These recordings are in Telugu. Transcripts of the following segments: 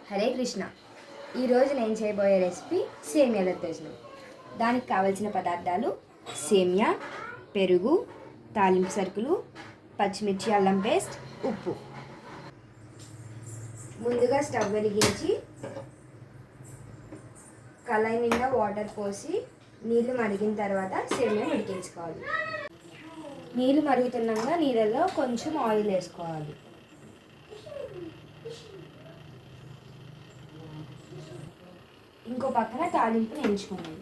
హరే కృష్ణ. ఈరోజు నేను చేయబోయే రెసిపీ సేమియా దద్దోజనం. దానికి కావలసిన పదార్థాలు: సేమియా, పెరుగు, తాలింపు సరుకులు, పచ్చిమిర్చి, అల్లం పేస్ట్, ఉప్పు. ముందుగా స్టవ్ వెలిగించి కళాయి నిండా వాటర్ పోసి నీళ్లు మరిగిన తర్వాత సేమియా ఉడికించుకోవాలి. నీళ్లు మరుగుతున్నాక నీళ్ళలో కొంచెం ఆయిల్ వేసుకోవాలి. ఇంకో పక్కన తాలింపుని ఎంచుకోండి.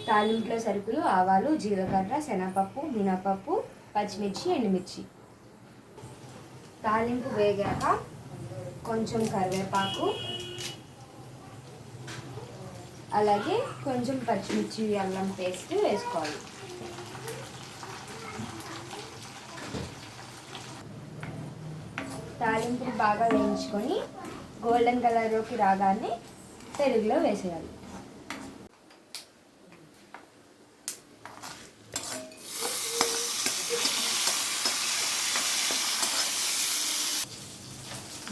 తాలింపులో సరుకులు: ఆవాలు, జీలకర్ర, శనగపప్పు, మినపప్పు, పచ్చిమిర్చి, ఎండుమిర్చి. తాలింపు వేగాక కొంచెం కరివేపాకు, అలాగే కొంచెం పచ్చిమిర్చి, అల్లం పేస్ట్ వేసుకోవాలి. తాలింపుని బాగా వేయించుకొని గోల్డెన్ కలర్లోకి రాగానే పెరుగులో వేసేయాలి.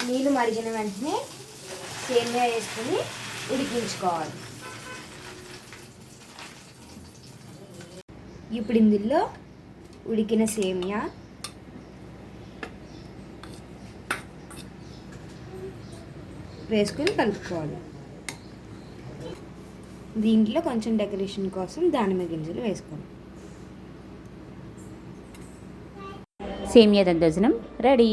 నీళ్ళు మరిగిన వెంటనే సేమియా వేసుకొని ఉడికించుకోవాలి. ఇప్పుడు ఇందులో ఉడికిన సేమియా, వేసుకొని కలుపుకోవాలి. దీంట్లో కొంచెం డెకరేషన్ కోసం దానిమ్మ గింజలు వేసుకోవాలి. సేమియా దద్దోజనం రెడీ.